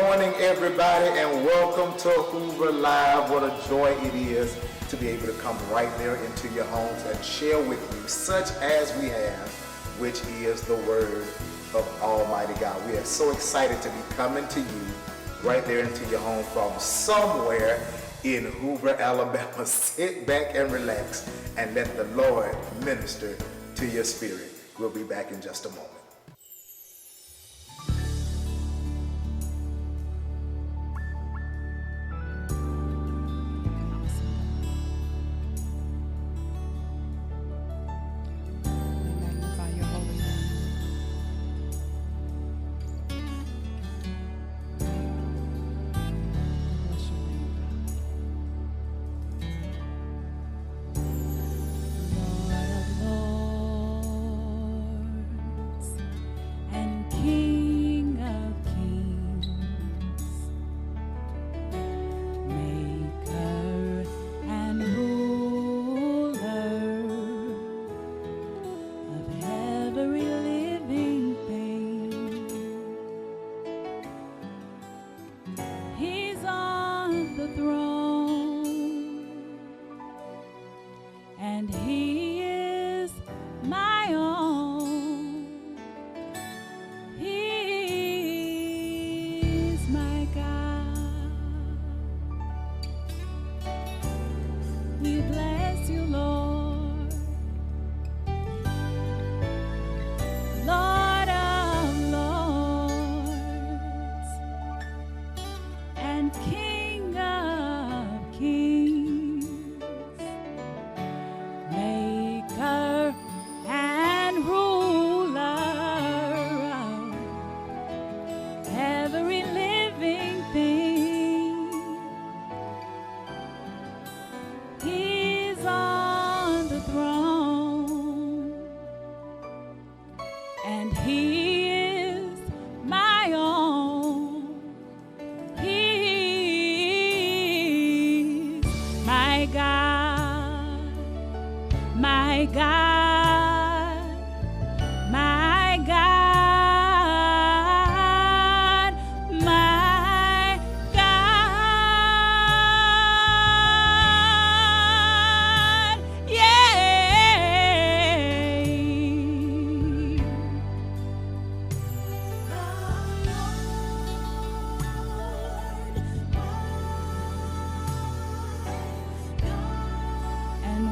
morning, everybody, and welcome to Hoover Live. What a joy it is to be able to come right there into your homes and share with you such as we have, which is the Word of Almighty God. We are so excited to be coming to you right there into your home from somewhere in Hoover, Alabama. Sit back and relax and let the Lord minister to your spirit. We'll be back in just a moment.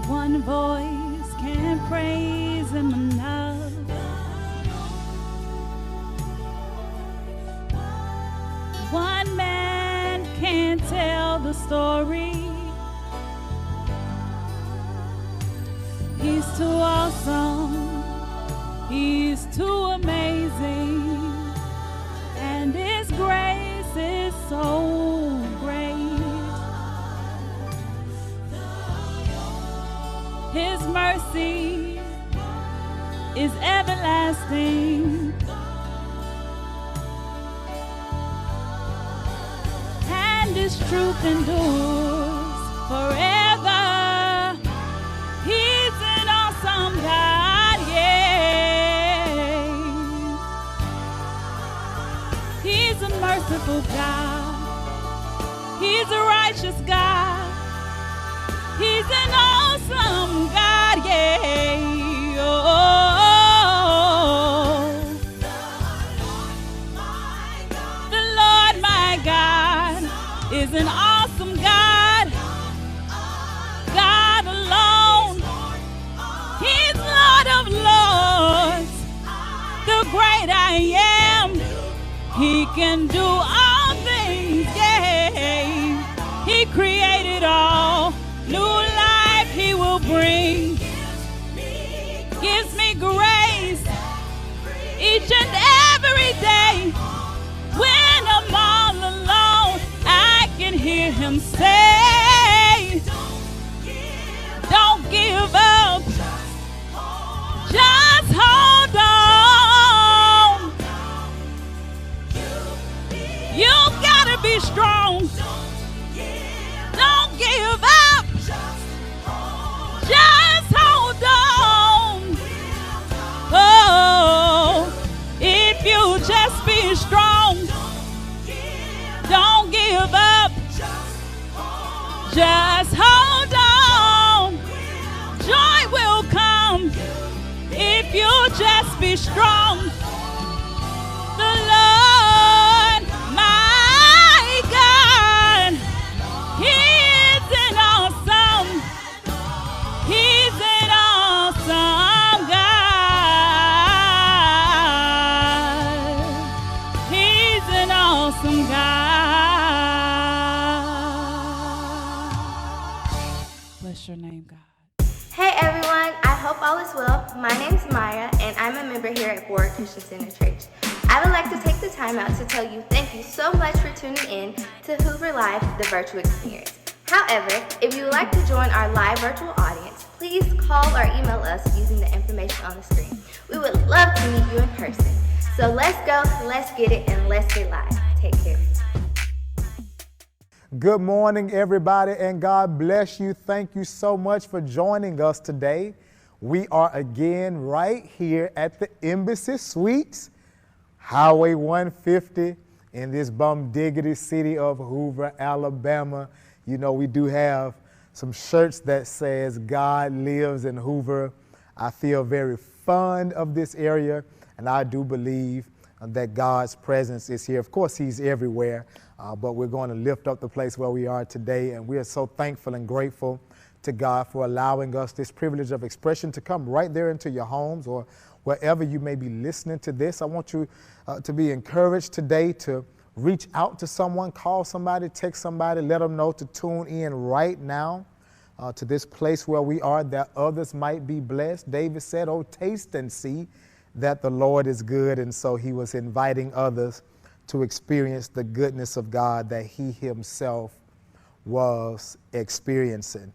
One voice can't praise him enough. One man can't tell the story. He's too awesome, he's too amazing, and his grace is so great. His mercy is everlasting, and His truth endures forever. He's an awesome God, yeah. He's a merciful God. He's a righteous God. He's an awesome God, yeah. The Lord my God is an awesome God. God alone. He's Lord of Lords. The great I am. He can do all things, yeah. He created all. New life He will bring. Gives me grace each and every day. When I'm all alone, I can hear Him say, don't give up. Just hold on. You gotta be strong. Don't give up. Just hold on. Oh, if you just be strong. give up. Just hold on. Joy will come if you just be strong. The Lord, my God, He is an awesome. He's an awesome God. He's an awesome God. Bless your name, God. Hey everyone, I hope all is well. My name's Maya and I'm a member here at Warwick Christian Center Church. I would like to take the time out to tell you thank you so much for tuning in to Hoover Live, the virtual experience. However, if you would like to join our live virtual audience, please call or email us using the information on the screen. We would love to meet you in person. So let's go, let's get it, and let's get live. Take care. Good morning, everybody, and God bless you. Thank you so much for joining us today. We are again right here at the Embassy Suites, Highway 150 in this bum-diggity city of Hoover, Alabama. You know, we do have some shirts that says God lives in Hoover. I feel very fond of this area, and I do believe that God's presence is here. Of course, He's everywhere, but we're going to lift up the place where we are today, and we are so thankful and grateful to God for allowing us this privilege of expression to come right there into your homes or wherever you may be listening to this. I want you to be encouraged today to reach out to someone, call somebody, text somebody, let them know to tune in right now to this place where we are, that others might be blessed. David said, "Oh, taste and see that the Lord is good." And so he was inviting others to experience the goodness of God that he himself was experiencing.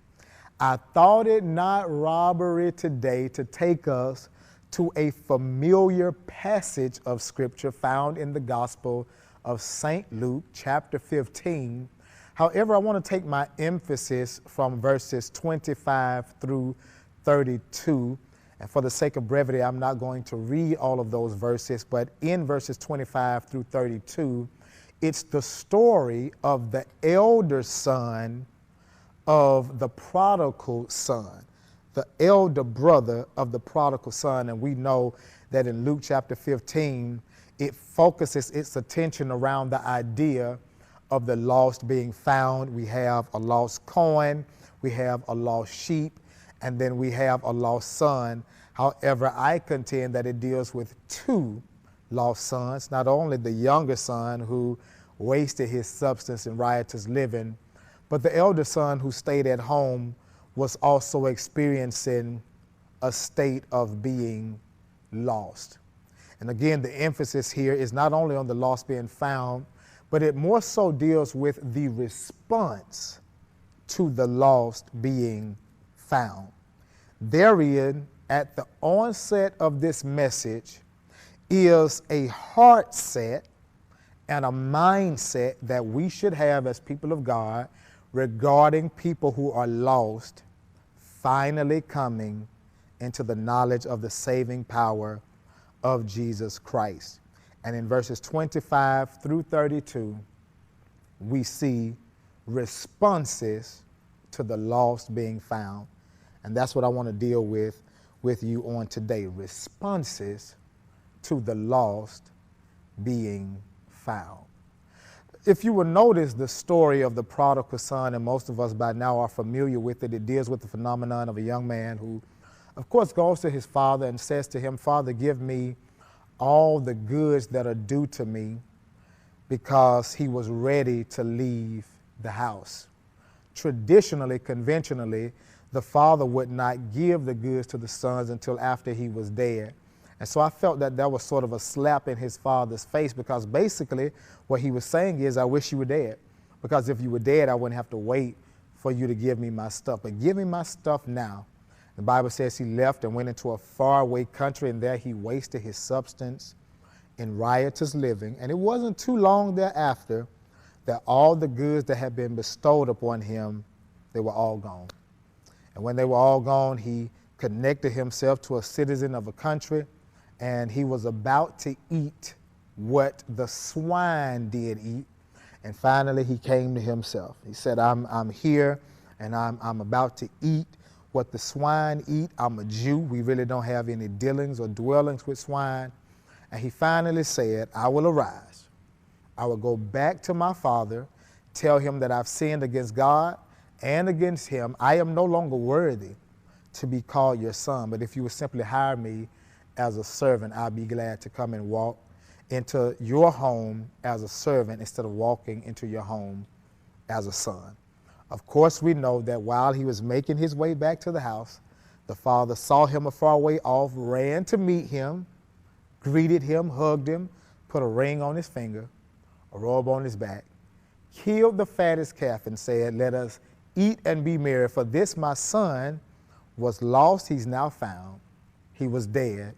I thought it not robbery today to take us to a familiar passage of Scripture found in the Gospel of St. Luke, chapter 15. However, I want to take my emphasis from verses 25 through 32. And for the sake of brevity, I'm not going to read all of those verses, but in verses 25 through 32, it's the story of the elder son of the prodigal son, the elder brother of the prodigal son. And we know that in Luke chapter 15, it focuses its attention around the idea of the lost being found. We have a lost coin, we have a lost sheep, and then we have a lost son. However, I contend that it deals with two lost sons, not only the younger son who wasted his substance in riotous living, but the elder son who stayed at home was also experiencing a state of being lost. And again, the emphasis here is not only on the lost being found, but it more so deals with the response to the lost being found. Therein, at the onset of this message, is a heart set and a mindset that we should have as people of God regarding people who are lost finally coming into the knowledge of the saving power of Jesus Christ. And in verses 25 through 32, we see responses to the lost being found. And that's what I want to deal with you on today, responses to the lost being found. If you will notice the story of the prodigal son, and most of us by now are familiar with it, it deals with the phenomenon of a young man who, of course, goes to his father and says to him, "Father, give me all the goods that are due to me," because he was ready to leave the house. Traditionally, conventionally, the father would not give the goods to the sons until after he was dead. And so I felt that that was sort of a slap in his father's face, because basically what he was saying is, I wish you were dead, because if you were dead, I wouldn't have to wait for you to give me my stuff. But give me my stuff now. The Bible says he left and went into a faraway country, and there he wasted his substance in riotous living. And it wasn't too long thereafter that all the goods that had been bestowed upon him, they were all gone. And when they were all gone, he connected himself to a citizen of a country, and he was about to eat what the swine did eat. And finally, he came to himself. He said, I'm here, and I'm about to eat what the swine eat. I'm a Jew. We really don't have any dealings or dwellings with swine. And he finally said, I will arise. I will go back to my father, tell him that I've sinned against God and against him. I am no longer worthy to be called your son, but if you would simply hire me as a servant, I'd be glad to come and walk into your home as a servant instead of walking into your home as a son. Of course, we know that while he was making his way back to the house, the father saw him afar away off, ran to meet him, greeted him, hugged him, put a ring on his finger, a robe on his back, killed the fattest calf and said, let us eat and be merry, for this my son was lost, he's now found. He was dead,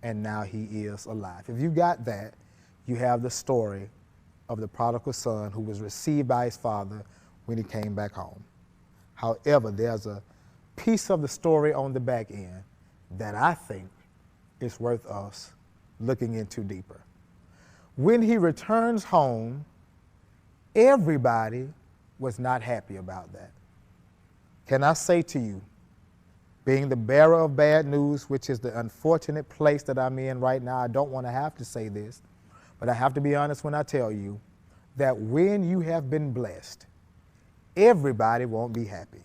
and now he is alive. If you got that, you have the story of the prodigal son who was received by his father when he came back home. However, there's a piece of the story on the back end that I think is worth us looking into deeper. When he returns home, everybody was not happy about that. Can I say to you, being the bearer of bad news, which is the unfortunate place that I'm in right now, I don't want to have to say this, but I have to be honest when I tell you that when you have been blessed, everybody won't be happy.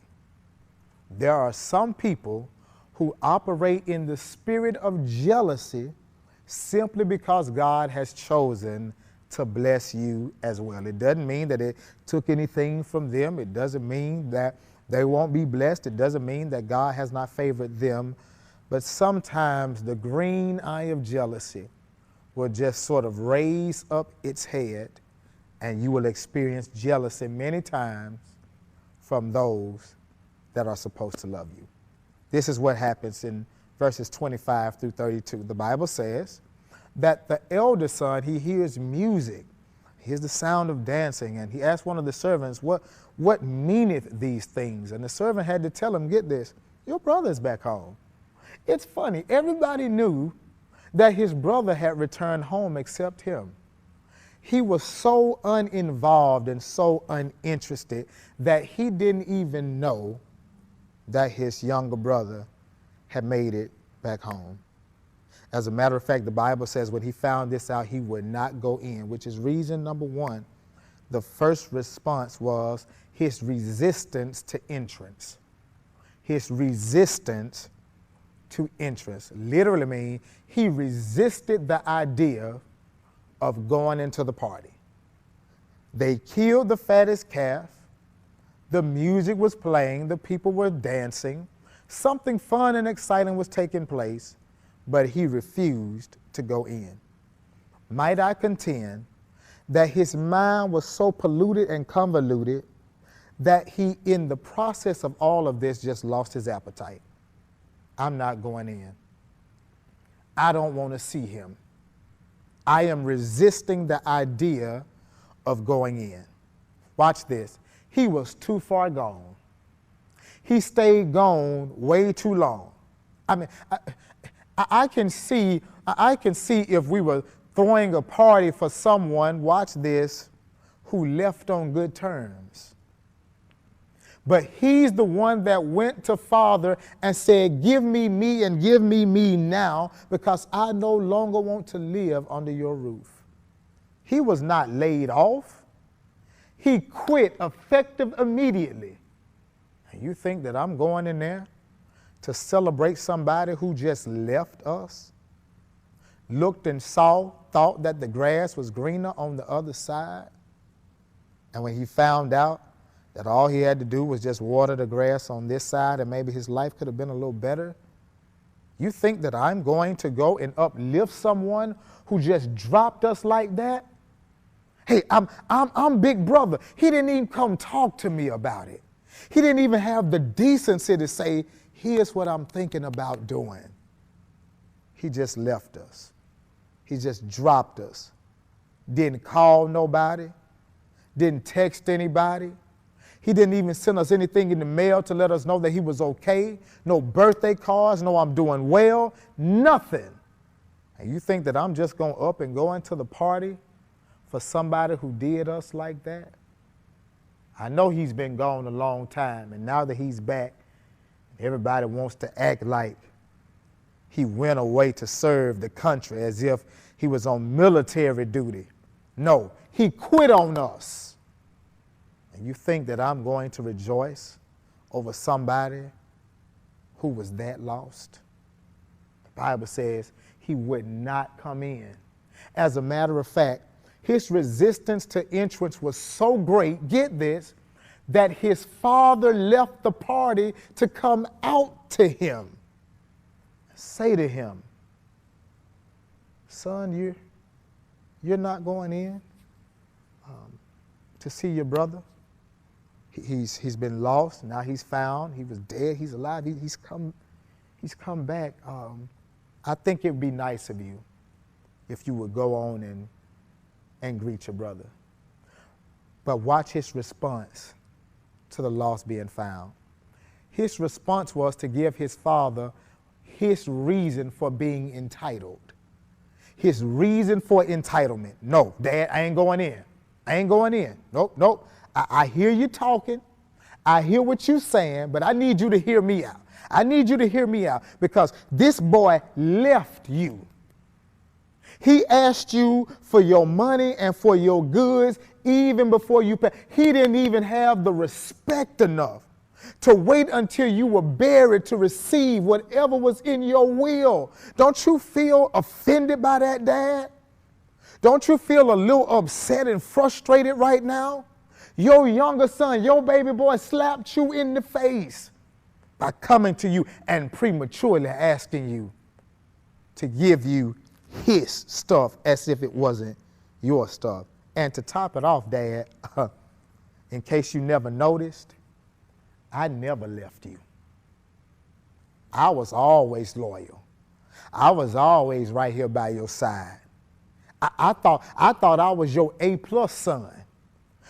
There are some people who operate in the spirit of jealousy simply because God has chosen to bless you as well. It doesn't mean that it took anything from them. It doesn't mean that they won't be blessed. It doesn't mean that God has not favored them. But sometimes the green eye of jealousy will just sort of raise up its head, and you will experience jealousy many times from those that are supposed to love you. This is what happens in verses 25 through 32. The Bible says that the elder son, he hears music, he hears the sound of dancing, and he asked one of the servants, what meaneth these things? And the servant had to tell him, get this, your brother's back home. It's funny, everybody knew that his brother had returned home except him. He was so uninvolved and so uninterested that he didn't even know that his younger brother had made it back home. As a matter of fact, the Bible says when he found this out, he would not go in, which is reason number one. The first response was his resistance to entrance. His resistance to entrance literally means he resisted the idea of going into the party. They killed the fattest calf. The music was playing. The people were dancing. Something fun and exciting was taking place, but he refused to go in. Might I contend that his mind was so polluted and convoluted that he, in the process of all of this, just lost his appetite. I'm not going in. I don't want to see him. I am resisting the idea of going in. Watch this. He was too far gone. He stayed gone way too long. I mean, I can see if we were throwing a party for someone, watch this, who left on good terms. But he's the one that went to Father and said, give me me and give me me now, because I no longer want to live under your roof. He was not laid off. He quit effective immediately. And you think that I'm going in there to celebrate somebody who just left us, looked and saw, thought that the grass was greener on the other side? And when he found out that all he had to do was just water the grass on this side and maybe his life could have been a little better, you think that I'm going to go and uplift someone who just dropped us like that? Hey, I'm big brother. He didn't even come talk to me about it. He didn't even have the decency to say, here's what I'm thinking about doing. He just left us. He just dropped us. Didn't call nobody. Didn't text anybody. He didn't even send us anything in the mail to let us know that he was okay. No birthday cards, no I'm doing well, nothing. And you think that I'm just going to up and go into the party for somebody who did us like that? I know he's been gone a long time, and now that he's back, everybody wants to act like he went away to serve the country as if he was on military duty. No, he quit on us. And you think that I'm going to rejoice over somebody who was that lost? The Bible says he would not come in. As a matter of fact, his resistance to entrance was so great, get this, that his father left the party to come out to him. Say to him, son, you're not going in to see your brother. He's been lost, now he's found. He was dead, he's alive, he's come back. I think it'd be nice of you if you would go on and greet your brother. But watch his response to the lost being found. His response was to give his father his reason for being entitled. His reason for entitlement. No, Dad, I ain't going in. I ain't going in. Nope. I hear you talking. I hear what you're saying, but I need you to hear me out. I need you to hear me out because this boy left you. He asked you for your money and for your goods even before you paid. He didn't even have the respect enough to wait until you were buried to receive whatever was in your will. Don't you feel offended by that, Dad? Don't you feel a little upset and frustrated right now? Your younger son, your baby boy slapped you in the face by coming to you and prematurely asking you to give you his stuff as if it wasn't your stuff. And to top it off, Dad, in case you never noticed, I never left you. I was always loyal. I was always right here by your side. I thought I was your A+ son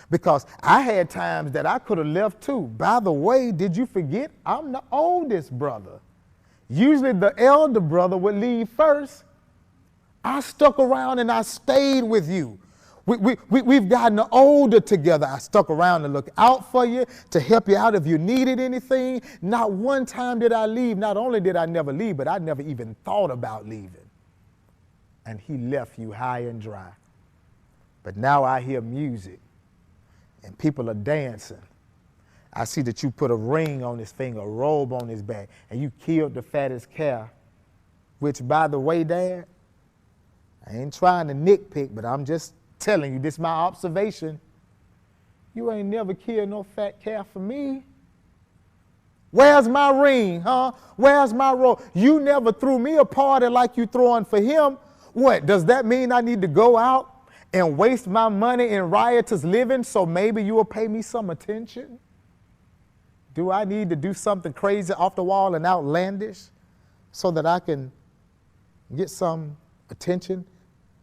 because I had times that I could have left too. By the way, did you forget I'm the oldest brother? Usually the elder brother would leave first. I stuck around and I stayed with you. We've gotten older together. I stuck around to look out for you, to help you out if you needed anything. Not one time did I leave. Not only did I never leave, but I never even thought about leaving. And he left you high and dry. But now I hear music and people are dancing. I see that you put a ring on his finger, a robe on his back, and you killed the fattest calf, which, by the way, Dad, I ain't trying to nitpick, but I'm just telling you, this is my observation. You ain't never killed no fat calf for me. Where's my ring, huh? Where's my robe? You never threw me a party like you throwing for him. What, does that mean I need to go out and waste my money in riotous living so maybe you will pay me some attention? Do I need to do something crazy off the wall and outlandish so that I can get some attention?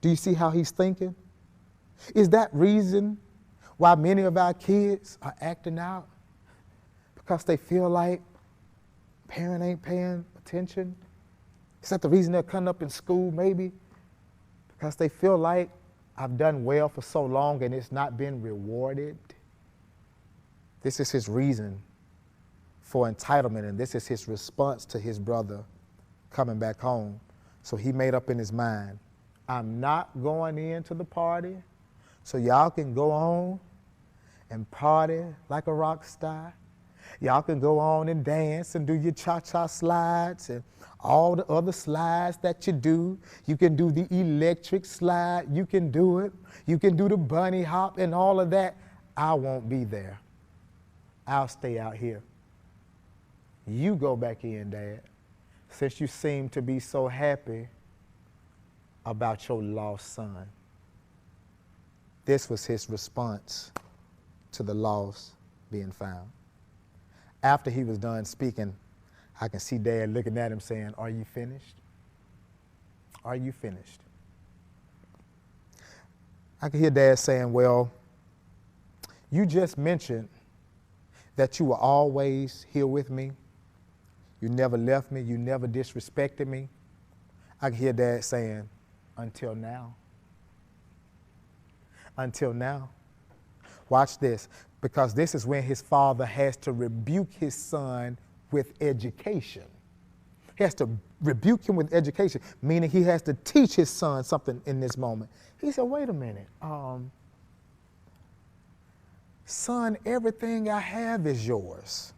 Do you see how he's thinking? Is that reason why many of our kids are acting out? Because they feel like parent ain't paying attention? Is that the reason they're coming up in school maybe? Because they feel like I've done well for so long and it's not been rewarded? This is his reason for entitlement, and this is his response to his brother coming back home. So he made up in his mind, I'm not going into the party, so y'all can go on and party like a rock star. Y'all can go on and dance and do your cha-cha slides and all the other slides that you do. You can do the electric slide. You can do it. You can do the bunny hop and all of that. I won't be there. I'll stay out here. You go back in, Dad, since you seem to be so happy about your lost son. This was his response to the lost being found. After he was done speaking, I can see Dad looking at him saying, are you finished? Are you finished? I can hear Dad saying, well, you just mentioned that you were always here with me. You never left me. You never disrespected me. I can hear Dad saying, until now. until now. Watch this, because this is when his father has to rebuke his son with education. He has to rebuke him with education, meaning he has to teach his son something in this moment. He said, wait a minute, son, everything I have is yours.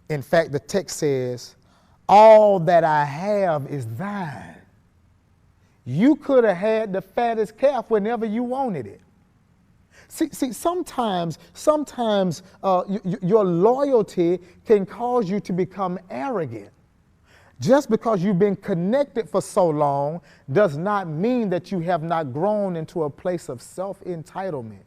In fact, the text says, all that I have is thine. You could have had the fattest calf whenever you wanted it. See, sometimes your loyalty can cause you to become arrogant. Just because you've been connected for so long does not mean that you have not grown into a place of self-entitlement.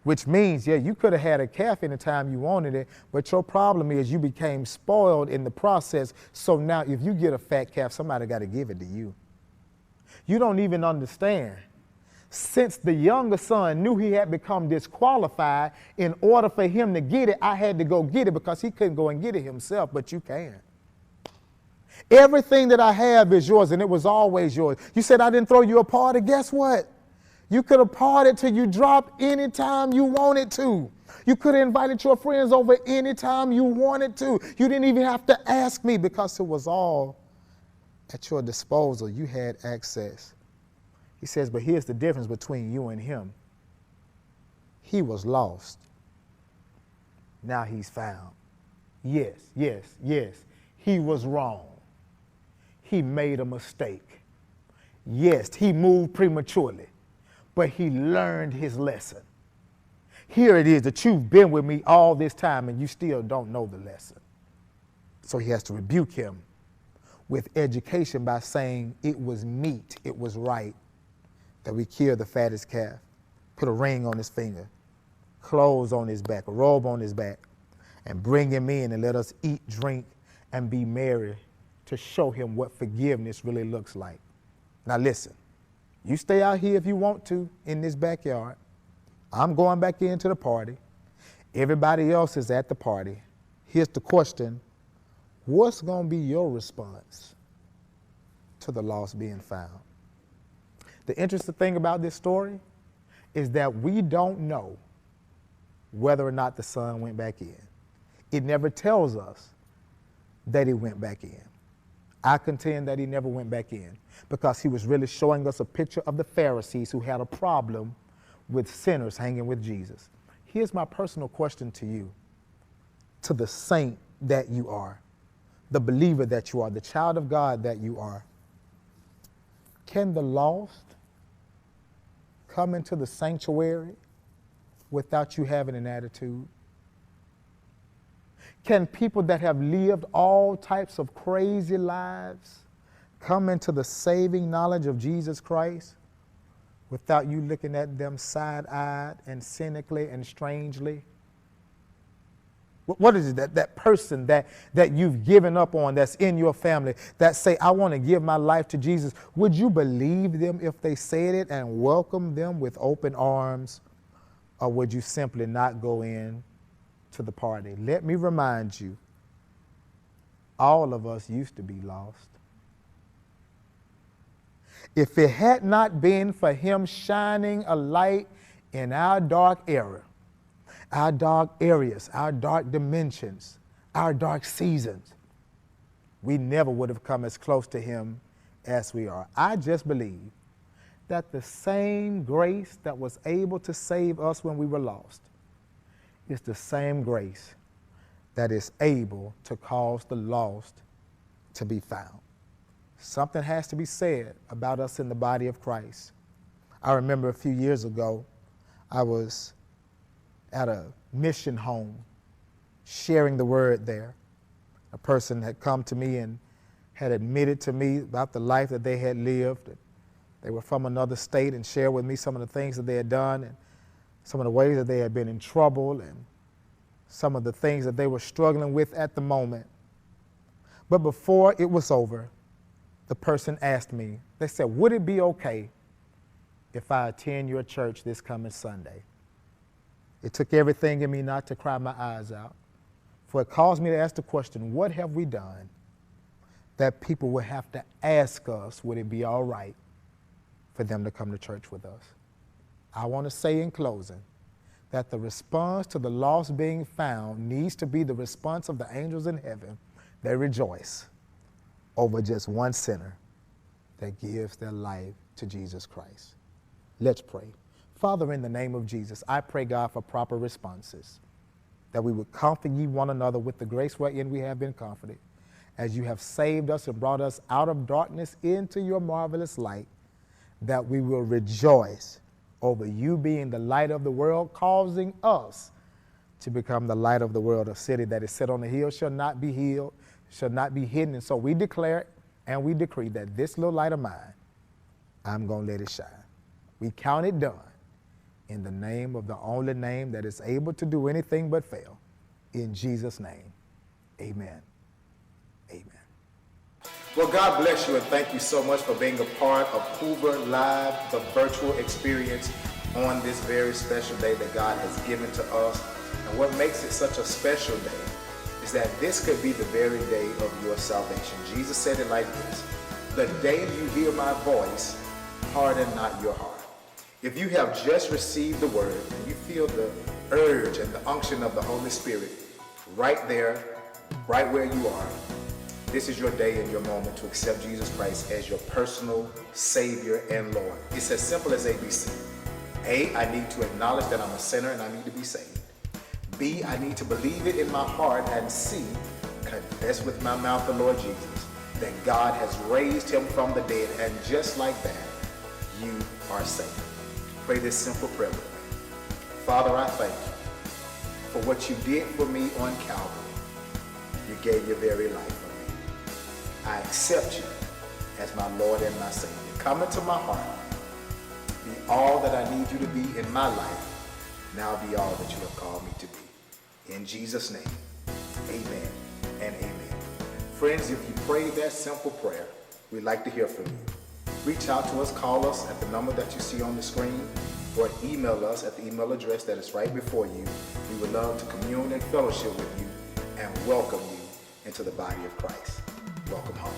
Which means, yeah, you could have had a calf anytime you wanted it, but your problem is you became spoiled in the process. So now if you get a fat calf, somebody got to give it to you. You don't even understand. Since the younger son knew he had become disqualified, in order for him to get it, I had to go get it because he couldn't go and get it himself, but you can. Everything that I have is yours, and it was always yours. You said I didn't throw you a party. Guess what? You could have partied till you dropped anytime you wanted to. You could have invited your friends over anytime you wanted to. You didn't even have to ask me because it was all at your disposal. You had access. He says, but here's the difference between you and him. He was lost. Now he's found. Yes. He was wrong. He made a mistake. Yes, he moved prematurely, but he learned his lesson. Here it is that you've been with me all this time and you still don't know the lesson. So he has to rebuke him with education by saying it was meet, it was right that we kill the fattest calf, put a ring on his finger, clothes on his back, a robe on his back, and bring him in and let us eat, drink, and be merry to show him what forgiveness really looks like. Now listen, you stay out here if you want to in this backyard. I'm going back into the party. Everybody else is at the party. Here's the question. What's going to be your response to the lost being found? The interesting thing about this story is that we don't know whether or not the son went back in. It never tells us that he went back in. I contend that he never went back in because he was really showing us a picture of the Pharisees who had a problem with sinners hanging with Jesus. Here's my personal question to you, to the saint that you are, the believer that you are, the child of God that you are. Can the lost come into the sanctuary without you having an attitude? Can people that have lived all types of crazy lives come into the saving knowledge of Jesus Christ without you looking at them side-eyed and cynically and strangely? What is it that person that you've given up on that's in your family that say, I want to give my life to Jesus? Would you believe them if they said it and welcome them with open arms? Or would you simply not go in to the party? Let me remind you, all of us used to be lost. If it had not been for him shining a light in our dark era, our dark areas, our dark dimensions, our dark seasons, we never would have come as close to him as we are. I just believe that the same grace that was able to save us when we were lost is the same grace that is able to cause the lost to be found. Something has to be said about us in the body of Christ. I remember a few years ago, I was at a mission home sharing the word there. A person had come to me and had admitted to me about the life that they had lived. They were from another state and shared with me some of the things that they had done and some of the ways that they had been in trouble and some of the things that they were struggling with at the moment. But before it was over, the person asked me, they said, would it be okay if I attend your church this coming Sunday? It took everything in me not to cry my eyes out, for it caused me to ask the question, what have we done that people would have to ask us, would it be all right for them to come to church with us? I want to say in closing that the response to the lost being found needs to be the response of the angels in heaven. They rejoice over just one sinner that gives their life to Jesus Christ. Let's pray. Father, in the name of Jesus, I pray, God, for proper responses, that we would comfort ye one another with the grace wherein we have been comforted, as you have saved us and brought us out of darkness into your marvelous light, that we will rejoice over you being the light of the world, causing us to become the light of the world. A city that is set on a hill shall not be hid, shall not be hidden. And so we declare and we decree that this little light of mine, I'm going to let it shine. We count it done in the name of the only name that is able to do anything but fail. In Jesus' name, amen. Amen. Well, God bless you, and thank you so much for being a part of Hoover Live, the virtual experience on this very special day that God has given to us. And what makes it such a special day is that this could be the very day of your salvation. Jesus said it like this: the day you hear my voice, harden not your heart. If you have just received the word and you feel the urge and the unction of the Holy Spirit right there, right where you are, this is your day and your moment to accept Jesus Christ as your personal Savior and Lord. It's as simple as ABC. A, I need to acknowledge that I'm a sinner and I need to be saved. B, I need to believe it in my heart. And C, confess with my mouth the Lord Jesus, that God has raised him from the dead. And just like that, you are saved. Pray this simple prayer with me. Father, I thank you for what you did for me on Calvary. You gave your very life for me. I accept you as my Lord and my Savior. Come into my heart. Be all that I need you to be in my life. Now be all that you have called me to be. In Jesus' name, amen and amen. Friends, if you prayed that simple prayer, we'd like to hear from you. Reach out to us, call us at the number that you see on the screen, or email us at the email address that is right before you. We would love to commune and fellowship with you and welcome you into the body of Christ. Welcome home.